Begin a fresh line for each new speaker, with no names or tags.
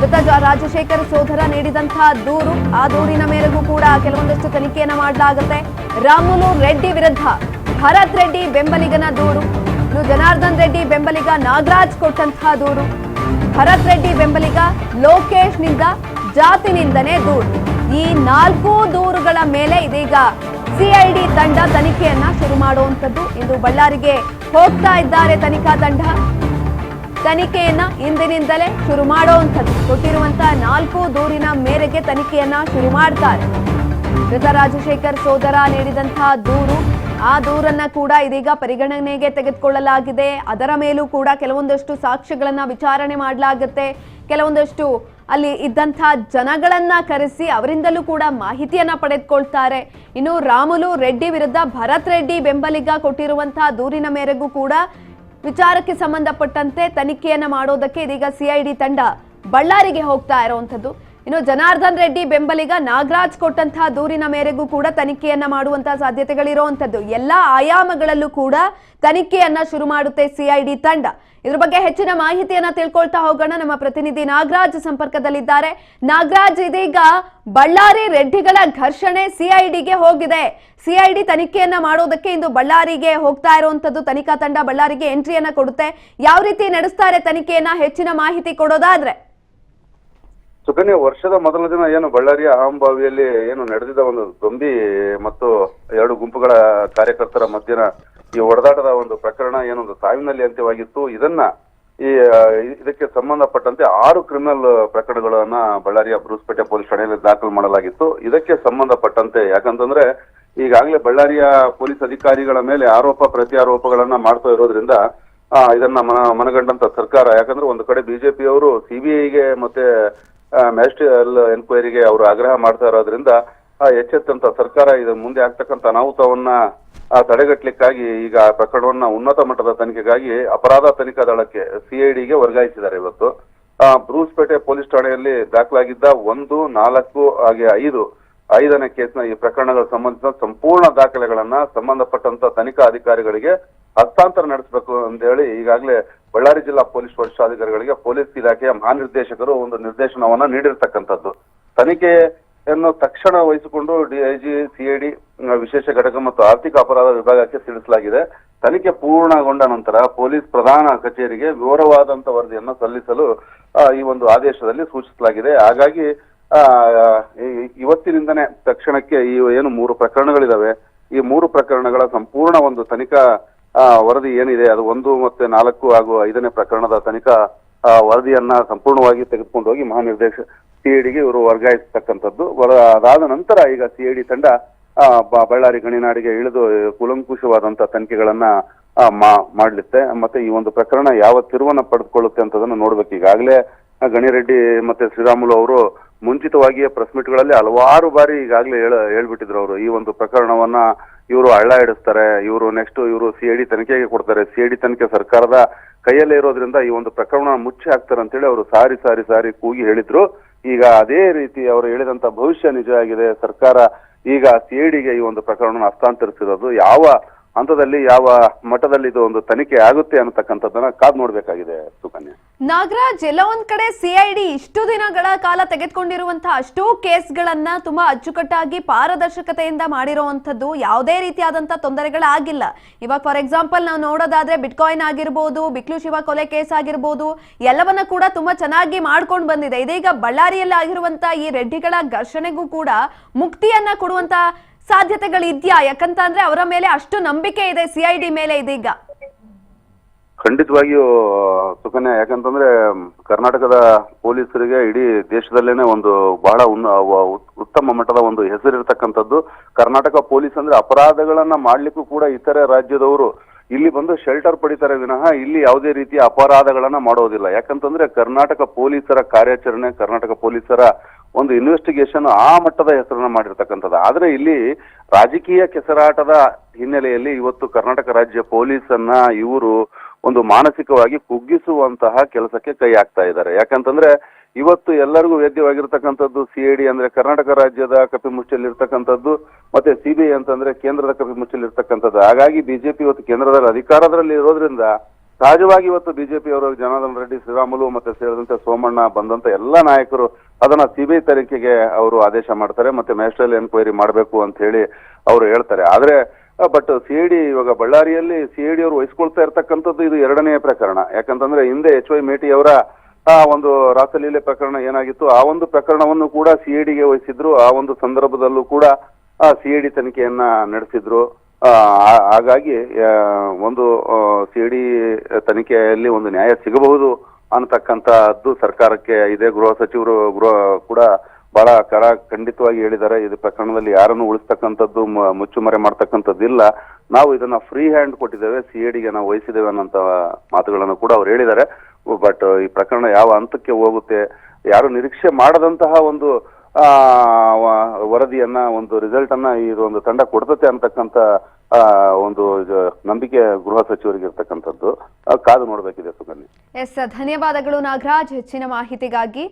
ಮೃತ ರಾಜಶೇಖರ್ ಸೋದರ ನೀಡಿದಂತಹ ದೂರು, ಆ ದೂರಿನ ಮೇರೆಗೂ ಕೂಡ ಕೆಲವೊಂದಷ್ಟು ತನಿಖೆಯನ್ನ ಮಾಡಲಾಗುತ್ತೆ. ರಾಮುಲು ರೆಡ್ಡಿ ವಿರುದ್ಧ ಭರತ್ ರೆಡ್ಡಿ ಬೆಂಬಲಿಗನ ದೂರು, ಇನ್ನು ಜನಾರ್ದನ್ ರೆಡ್ಡಿ ಬೆಂಬಲಿಗ ನಾಗರಾಜ್ ಕೊಟ್ಟಂತಹ ದೂರು, ಭರತ್ ರೆಡ್ಡಿ ಬೆಂಬಲಿಗ ಲೋಕೇಶ್ ನಿಂದ ಜಾತಿ ನಿಂದನೆ ದೂರು. ಈ 4 ದೂರುಗಳ ಮೇಲೆ ಇದೀಗ ಸಿಐಡಿ ತಂಡ ತನಿಖೆಯನ್ನ ಶುರು ಮಾಡುವಂತದ್ದು. ಇಂದು ಬಳ್ಳಾರಿಗೆ ಹೋಗ್ತಾ ಇದ್ದಾರೆ ತನಿಖಾ ತಂಡ. ತನಿಖೆಯನ್ನ ಇಂದಿನಿಂದಲೇ ಶುರು ಮಾಡುವಂಥದ್ದು. ಕೊಟ್ಟಿರುವಂತಹ 4 ದೂರಿನ ಮೇರೆಗೆ ತನಿಖೆಯನ್ನ ಶುರು ಮಾಡ್ತಾರೆ. ಮೃತ ರಾಜಶೇಖರ್ ಸೋದರ ನೀಡಿದಂತಹ ದೂರು, ಆ ದೂರನ್ನ ಕೂಡ ಇದೀಗ ಪರಿಗಣನೆಗೆ ತೆಗೆದುಕೊಳ್ಳಲಾಗಿದೆ. ಅದರ ಮೇಲೂ ಕೂಡ ಕೆಲವೊಂದಷ್ಟು ಸಾಕ್ಷ್ಯಗಳನ್ನ ವಿಚಾರಣೆ ಮಾಡಲಾಗುತ್ತೆ. ಕೆಲವೊಂದಷ್ಟು ಅಲ್ಲಿ ಇದ್ದಂತಹ ಜನಗಳನ್ನ ಕರೆಸಿ ಅವರಿಂದಲೂ ಕೂಡ ಮಾಹಿತಿಯನ್ನ ಪಡೆದುಕೊಳ್ತಾರೆ. ಇನ್ನು ರಾಮುಲು ರೆಡ್ಡಿ ವಿರುದ್ಧ ಭರತ್ ರೆಡ್ಡಿ ಬೆಂಬಲಿಗ ಕೊಟ್ಟಿರುವಂತಹ ದೂರಿನ ಮೇರೆಗೂ ಕೂಡ ವಿಚಾರಕ್ಕೆ ಸಂಬಂಧಪಟ್ಟಂತೆ ತನಿಖೆಯನ್ನ ಮಾಡೋದಕ್ಕೆ ಇದೀಗ ಸಿಐಡಿ ತಂಡ ಬಳ್ಳಾರಿಗೆ ಹೋಗ್ತಾ ಇರುವಂತದ್ದು. ಇನ್ನು ಜನಾರ್ದನ್ ರೆಡ್ಡಿ ಬೆಂಬಲಿಗ ನಾಗರಾಜ್ ಕೊಟ್ಟಂತಹ ದೂರಿನ ಮೇರೆಗೂ ಕೂಡ ತನಿಖೆಯನ್ನ ಮಾಡುವಂತಹ ಸಾಧ್ಯತೆಗಳಿರುವಂತದ್ದು. ಎಲ್ಲಾ ಆಯಾಮಗಳಲ್ಲೂ ಕೂಡ ತನಿಖೆಯನ್ನ ಶುರು ಮಾಡುತ್ತೆ ಸಿಐಡಿ ತಂಡ. ಇದ್ರ ಬಗ್ಗೆ ಹೆಚ್ಚಿನ ಮಾಹಿತಿಯನ್ನ ತಿಳ್ಕೊಳ್ತಾ ಹೋಗೋಣ. ನಮ್ಮ ಪ್ರತಿನಿಧಿ ನಾಗರಾಜ್ ಸಂಪರ್ಕದಲ್ಲಿದ್ದಾರೆ. ನಾಗರಾಜ್, ಇದೀಗ ಬಳ್ಳಾರಿ ರೆಡ್ಡಿಗಳ ಘರ್ಷಣೆ ಸಿಐಡಿಗೆ ಹೋಗಿದೆ. ಸಿಐಡಿ ತನಿಖೆಯನ್ನ ಮಾಡೋದಕ್ಕೆ ಇಂದು ಬಳ್ಳಾರಿಗೆ ಹೋಗ್ತಾ ಇರುವಂತದ್ದು. ತನಿಖಾ ತಂಡ ಬಳ್ಳಾರಿಗೆ ಎಂಟ್ರಿಯನ್ನ ಕೊಡುತ್ತೆ. ಯಾವ ರೀತಿ ನಡೆಸ್ತಾರೆ ತನಿಖೆಯನ್ನ, ಹೆಚ್ಚಿನ ಮಾಹಿತಿ ಕೊಡೋದಾದ್ರೆ?
ಸುಕನ್ಯಾ, ವರ್ಷದ ಮೊದಲ ದಿನ ಏನು ಬಳ್ಳಾರಿಯ ಅಹಂಭಾವಿಯಲ್ಲಿ ಏನು ನಡೆದಿದ್ದ ಒಂದು ದೊಂಬಿ ಮತ್ತು 2 ಗುಂಪುಗಳ ಕಾರ್ಯಕರ್ತರ ಮಧ್ಯನ ಈ ಹೊಡೆದಾಟದ ಒಂದು ಪ್ರಕರಣ ಏನೊಂದು ಸಾವಿನಲ್ಲಿ ಅಂತ್ಯವಾಗಿತ್ತು. ಇದಕ್ಕೆ ಸಂಬಂಧಪಟ್ಟಂತೆ 6 ಕ್ರಿಮಿನಲ್ ಪ್ರಕರಣಗಳನ್ನ ಬಳ್ಳಾರಿಯ ಬ್ರೂಸ್ಪೇಟೆ ಪೊಲೀಸ್ ಠಾಣೆಯಲ್ಲಿ ದಾಖಲು ಮಾಡಲಾಗಿತ್ತು. ಇದಕ್ಕೆ ಸಂಬಂಧಪಟ್ಟಂತೆ ಯಾಕಂತಂದ್ರೆ ಈಗಾಗಲೇ ಬಳ್ಳಾರಿಯ ಪೊಲೀಸ್ ಅಧಿಕಾರಿಗಳ ಮೇಲೆ ಆರೋಪ ಪ್ರತ್ಯಾರೋಪಗಳನ್ನ ಮಾಡ್ತಾ ಇರೋದ್ರಿಂದ ಇದನ್ನ ಮನಗಂಡಂತ ಸರ್ಕಾರ, ಯಾಕಂದ್ರೆ ಒಂದು ಕಡೆ ಬಿಜೆಪಿಯವರು ಸಿಬಿಐಗೆ ಮತ್ತೆ ಮ್ಯಾಜಿಸ್ಟ್ರಿಯಲ್ ಎನ್ಕ್ವೈರಿಗೆ ಅವರು ಆಗ್ರಹ ಮಾಡ್ತಾ ಇರೋದ್ರಿಂದ ಎಚ್ಚೆತ್ತಂತ ಸರ್ಕಾರ ಇದರ ಮುಂದೆ ಆಗ್ತಕ್ಕಂಥ ಅನಾಹುತವನ್ನ ತಡೆಗಟ್ಟಲಿಕ್ಕಾಗಿ ಈಗ ಪ್ರಕರಣವನ್ನ ಉನ್ನತ ಮಟ್ಟದ ತನಿಖೆಗಾಗಿ ಅಪರಾಧ ತನಿಖಾ ದಳಕ್ಕೆ ಸಿಐಡಿಗೆ ವರ್ಗಾಯಿಸಿದ್ದಾರೆ. ಇವತ್ತು ಬ್ರೂಸ್ಪೇಟೆ ಪೊಲೀಸ್ ಠಾಣೆಯಲ್ಲಿ ದಾಖಲಾಗಿದ್ದ 1, 4 ಹಾಗೆ 5ನೇ ಕೇಸ್ನ ಈ ಪ್ರಕರಣಗಳ ಸಂಬಂಧಿಸಿದ ಸಂಪೂರ್ಣ ದಾಖಲೆಗಳನ್ನ ಸಂಬಂಧಪಟ್ಟಂತ ತನಿಖಾ ಅಧಿಕಾರಿಗಳಿಗೆ ಹಸ್ತಾಂತರ ನಡೆಸಬೇಕು ಅಂತ ಹೇಳಿ ಈಗಾಗಲೇ ಬಳ್ಳಾರಿ ಜಿಲ್ಲಾ ಪೊಲೀಸ್ ವರಿಷ್ಠಾಧಿಕಾರಿಗಳಿಗೆ ಪೊಲೀಸ್ ಇಲಾಖೆಯ ಮಹಾನಿರ್ದೇಶಕರು ಒಂದು ನಿರ್ದೇಶನವನ್ನ ನೀಡಿರ್ತಕ್ಕಂಥದ್ದು. ತನಿಖೆಯನ್ನು ತಕ್ಷಣ ವಹಿಸಿಕೊಂಡು ಡಿಐಜಿ, ಸಿಐಡಿ ವಿಶೇಷ ಘಟಕ ಮತ್ತು ಆರ್ಥಿಕ ಅಪರಾಧ ವಿಭಾಗಕ್ಕೆ ತಿಳಿಸಲಾಗಿದೆ. ತನಿಖೆ ಪೂರ್ಣಗೊಂಡ ನಂತರ ಪೊಲೀಸ್ ಪ್ರಧಾನ ಕಚೇರಿಗೆ ವಿವರವಾದಂತ ವರದಿಯನ್ನು ಸಲ್ಲಿಸಲು ಈ ಒಂದು ಆದೇಶದಲ್ಲಿ ಸೂಚಿಸಲಾಗಿದೆ. ಹಾಗಾಗಿ ಇವತ್ತಿನಿಂದನೇ ತಕ್ಷಣಕ್ಕೆ ಈ ಏನು 3 ಪ್ರಕರಣಗಳಿದಾವೆ, ಈ 3 ಪ್ರಕರಣಗಳ ಸಂಪೂರ್ಣ ಒಂದು ತನಿಖಾ ವರದಿ ಏನಿದೆ ಅದು 1 ಮತ್ತು 4 ಹಾಗೂ 5ನೇ ಪ್ರಕರಣದ ತನಿಖಾ ವರದಿಯನ್ನ ಸಂಪೂರ್ಣವಾಗಿ ತೆಗೆದುಕೊಂಡು ಹೋಗಿ ಮಹಾನಿರ್ದೇಶಕ ಸಿಐಡಿಗೆ ಇವರು ವರ್ಗಾಯಿಸತಕ್ಕಂಥದ್ದು. ಅದಾದ ನಂತರ ಈಗ ಸಿಐಡಿ ತಂಡ ಬಳ್ಳಾರಿ ಗಣಿನಾಡಿಗೆ ಇಳಿದು ಕೂಲಂಕುಷವಾದಂತ ತನಿಖೆಗಳನ್ನ ಮಾಡ್ಲಿತ್ತೆ. ಮತ್ತೆ ಈ ಒಂದು ಪ್ರಕರಣ ಯಾವ ತಿರುವನ್ನ ಪಡೆದುಕೊಳ್ಳುತ್ತೆ ಅಂತದನ್ನ ನೋಡ್ಬೇಕು. ಈಗಾಗಲೇ ಗಣಿರೆಡ್ಡಿ ಮತ್ತೆ ಶ್ರೀರಾಮುಲು ಅವರು ಮುಂಚಿತವಾಗಿಯೇ ಪ್ರೆಸ್ ಮೀಟ್ಗಳಲ್ಲಿ ಹಲವಾರು ಬಾರಿ ಈಗಾಗಲೇ ಹೇಳ್ಬಿಟ್ಟಿದ್ರು. ಅವರು ಈ ಒಂದು ಪ್ರಕರಣವನ್ನ ಇವರು ಹಳ್ಳ ಹಿಡಿಸ್ತಾರೆ, ಇವರು ಸಿಐಡಿ ತನಿಖೆಗೆ ಕೊಡ್ತಾರೆ, ಸಿಐಡಿ ತನಿಖೆ ಸರ್ಕಾರದ ಕೈಯಲ್ಲೇ ಇರೋದ್ರಿಂದ ಈ ಒಂದು ಪ್ರಕರಣ ಮುಚ್ಚಿ ಹಾಕ್ತಾರೆ ಅಂತೇಳಿ ಅವರು ಸಾರಿ ಕೂಗಿ ಹೇಳಿದ್ರು. ಈಗ ಅದೇ ರೀತಿ ಅವರು ಹೇಳಿದಂತ ಭವಿಷ್ಯ ನಿಜ ಆಗಿದೆ. ಸರ್ಕಾರ ಈಗ ಸಿಐಡಿಗೆ ಈ ಒಂದು ಪ್ರಕರಣ ಹಸ್ತಾಂತರಿಸಿರೋದು. ಯಾವ ಹಂತದಲ್ಲಿ ಯಾವ ಮಟ್ಟದಲ್ಲಿ ಇದು ಒಂದು ತನಿಖೆ ಆಗುತ್ತೆ ಅನ್ನತಕ್ಕಂಥದ್ದನ್ನ ಕಾದ್ ನೋಡ್ಬೇಕಾಗಿದೆ ಸುಕನ್ಯಾ.
ನಾಗರಾಜ್, ಎಲ್ಲ ಒಂದ್ ಕಡೆ ಸಿಐಡಿ ಇಷ್ಟು ದಿನಗಳ ಕಾಲ ತೆಗೆದುಕೊಂಡಿರುವಂತಹ ಅಷ್ಟೂ ಕೇಸ್ಗಳನ್ನ ತುಂಬಾ ಅಚ್ಚುಕಟ್ಟಾಗಿ ಪಾರದರ್ಶಕತೆಯಿಂದ ಮಾಡಿರುವಂತದ್ದು, ಯಾವುದೇ ರೀತಿಯಾದಂತಹ ತೊಂದರೆಗಳಾಗಿಲ್ಲ. ಇವಾಗ ಫಾರ್ ಎಕ್ಸಾಂಪಲ್ ನಾವು ನೋಡೋದಾದ್ರೆ ಬಿಟ್ಕಾಯಿನ್ ಆಗಿರ್ಬೋದು, ಬಿಕ್ಲು ಶಿವ ಕೊಲೆ ಕೇಸ್ ಆಗಿರ್ಬೋದು, ಎಲ್ಲವನ್ನ ಕೂಡ ತುಂಬಾ ಚೆನ್ನಾಗಿ ಮಾಡ್ಕೊಂಡು ಬಂದಿದೆ. ಇದೀಗ ಬಳ್ಳಾರಿಯಲ್ಲಿ ಆಗಿರುವಂತಹ ಈ ರೆಡ್ಡಿಗಳ ಘರ್ಷಣೆಗೂ ಕೂಡ ಮುಕ್ತಿಯನ್ನ ಕೊಡುವಂತ ಸಾಧ್ಯತೆಗಳಿದ್ಯಾ? ಯಾಕಂತಂದ್ರೆ ಅವರ ಮೇಲೆ ಅಷ್ಟು ನಂಬಿಕೆ ಇದೆ ಸಿಐಡಿ ಮೇಲೆ ಇದೀಗ.
ಖಂಡಿತವಾಗಿಯೂ ಸುಕನ್ಯಾ, ಯಾಕಂತಂದ್ರೆ ಕರ್ನಾಟಕದ ಪೊಲೀಸರಿಗೆ ಇಡೀ ದೇಶದಲ್ಲೇನೆ ಒಂದು ಬಹಳ ಉತ್ತಮ ಮಟ್ಟದ ಒಂದು ಹೆಸರಿರ್ತಕ್ಕಂಥದ್ದು. ಕರ್ನಾಟಕ ಪೊಲೀಸ್ ಅಂದ್ರೆ ಅಪರಾಧಗಳನ್ನ ಮಾಡ್ಲಿಕ್ಕೂ ಕೂಡ ಇತರೆ ರಾಜ್ಯದವರು ಇಲ್ಲಿ ಬಂದು ಶೆಲ್ಟರ್ ಪಡಿತಾರೆ ವಿನಃ ಇಲ್ಲಿ ಯಾವುದೇ ರೀತಿಯ ಅಪರಾಧಗಳನ್ನ ಮಾಡೋದಿಲ್ಲ. ಯಾಕಂತಂದ್ರೆ ಕರ್ನಾಟಕ ಪೊಲೀಸರ ಕಾರ್ಯಾಚರಣೆ, ಕರ್ನಾಟಕ ಪೊಲೀಸರ ಒಂದು ಇನ್ವೆಸ್ಟಿಗೇಷನ್ ಆ ಮಟ್ಟದ ಹೆಸರನ್ನ ಮಾಡಿರ್ತಕ್ಕಂಥದ್ದು. ಆದ್ರೆ ಇಲ್ಲಿ ರಾಜಕೀಯ ಕೆಸರಾಟದ ಹಿನ್ನೆಲೆಯಲ್ಲಿ ಇವತ್ತು ಕರ್ನಾಟಕ ರಾಜ್ಯ ಪೊಲೀಸನ್ನ ಇವರು ಒಂದು ಮಾನಸಿಕವಾಗಿ ಕುಗ್ಗಿಸುವಂತಹ ಕೆಲಸಕ್ಕೆ ಕೈ ಹಾಕ್ತಾ ಇದ್ದಾರೆ. ಯಾಕಂತಂದ್ರೆ ಇವತ್ತು ಎಲ್ಲರಿಗೂ ವೇದ್ಯವಾಗಿರ್ತಕ್ಕಂಥದ್ದು ಸಿಐಡಿ ಅಂದ್ರೆ ಕರ್ನಾಟಕ ರಾಜ್ಯದ ಕಪಿಮುಷ್ಟಿಯಲ್ಲಿ ಇರ್ತಕ್ಕಂಥದ್ದು, ಮತ್ತೆ ಸಿಬಿಐ ಅಂತಂದ್ರೆ ಕೇಂದ್ರದ ಕಪಿಮುಷ್ಟಿಯಲ್ಲಿ ಇರ್ತಕ್ಕಂಥದ್ದು. ಹಾಗಾಗಿ ಬಿಜೆಪಿ ಇವತ್ತು ಕೇಂದ್ರದಲ್ಲಿ ಅಧಿಕಾರದಲ್ಲಿ ಇರೋದ್ರಿಂದ ಸಹಜವಾಗಿ ಇವತ್ತು ಬಿಜೆಪಿಯವರು ಜನಾರ್ದನ್ ರೆಡ್ಡಿ, ಶ್ರೀರಾಮುಲು ಮತ್ತೆ ಸೇರಿದಂತೆ ಸೋಮಣ್ಣ ಬಂದಂತ ಎಲ್ಲಾ ನಾಯಕರು ಅದನ್ನ ಸಿಬಿಐ ತನಿಖೆಗೆ ಅವರು ಆದೇಶ ಮಾಡ್ತಾರೆ, ಮತ್ತೆ ಮ್ಯಾಜಿಸ್ಟ್ರೇಟ್ ಎನ್ಕ್ವೈರಿ ಮಾಡಬೇಕು ಅಂತ ಹೇಳಿ ಅವರು ಹೇಳ್ತಾರೆ. ಆದ್ರೆ ಬಟ್ ಸಿಐಡಿ ಇವಾಗ ಬಳ್ಳಾರಿಯಲ್ಲಿ ಸಿಐಡಿ ಅವರು ವಹಿಸ್ಕೊಳ್ತಾ ಇರ್ತಕ್ಕಂಥದ್ದು ಇದು ಎರಡನೇ ಪ್ರಕರಣ. ಯಾಕಂತಂದ್ರೆ ಹಿಂದೆ HY ಮೇಟಿ ಅವರ ಒಂದು ರಾಸಲೀಲೆ ಪ್ರಕರಣ ಏನಾಗಿತ್ತು, ಆ ಒಂದು ಪ್ರಕರಣವನ್ನು ಕೂಡ ಸಿಐಡಿಗೆ ವಹಿಸಿದ್ರು. ಆ ಒಂದು ಸಂದರ್ಭದಲ್ಲೂ ಕೂಡ ಸಿಐಡಿ ತನಿಖೆಯನ್ನ ನಡೆಸಿದ್ರು. ಹಾಗಾಗಿ ಒಂದು ಸಿಐಡಿ ತನಿಖೆಯಲ್ಲಿ ಒಂದು ನ್ಯಾಯ ಸಿಗಬಹುದು ಅನ್ನತಕ್ಕಂಥದ್ದು ಸರ್ಕಾರಕ್ಕೆ ಇದೆ. ಗೃಹ ಸಚಿವರು ಕೂಡ ಬಹಳ ಖಂಡಿತವಾಗಿ ಹೇಳಿದ್ದಾರೆ, ಇದು ಪ್ರಕರಣದಲ್ಲಿ ಯಾರನ್ನು ಉಳಿಸ್ತಕ್ಕಂಥದ್ದು ಮುಚ್ಚುಮರೆ ಮಾಡ್ತಕ್ಕಂಥದ್ದಿಲ್ಲ, ನಾವು ಇದನ್ನ ಫ್ರೀ ಹ್ಯಾಂಡ್ ಕೊಟ್ಟಿದ್ದೇವೆ, ಸಿಐಡಿಗೆ ನಾವು ವಹಿಸಿದ್ದೇವೆ ಅನ್ನೋಂಥ ಮಾತುಗಳನ್ನು ಕೂಡ ಅವ್ರು ಹೇಳಿದ್ದಾರೆ. ಬಟ್ ಈ ಪ್ರಕರಣ ಯಾವ ಹಂತಕ್ಕೆ ಹೋಗುತ್ತೆ, ಯಾರು ನಿರೀಕ್ಷೆ ಮಾಡದಂತಹ ಒಂದು ವರದಿಯನ್ನ, ಒಂದು ರಿಸಲ್ಟ್ ಅನ್ನ ಈ ಒಂದು ತಂಡ ಕೊಡ್ತತೆ ಅಂತಕ್ಕಂಥ ಒಂದು ನಂಬಿಕೆ ಗೃಹ ಸಚಿವರಿಗೆ ಇರ್ತಕ್ಕಂಥದ್ದು. ಕಾದು ನೋಡ್ಬೇಕಿದೆ ಸುಕನ್ಯಾ.
ಎಸ್, ಧನ್ಯವಾದಗಳು ನಾಗರಾಜ್ ಹೆಚ್ಚಿನ ಮಾಹಿತಿಗಾಗಿ.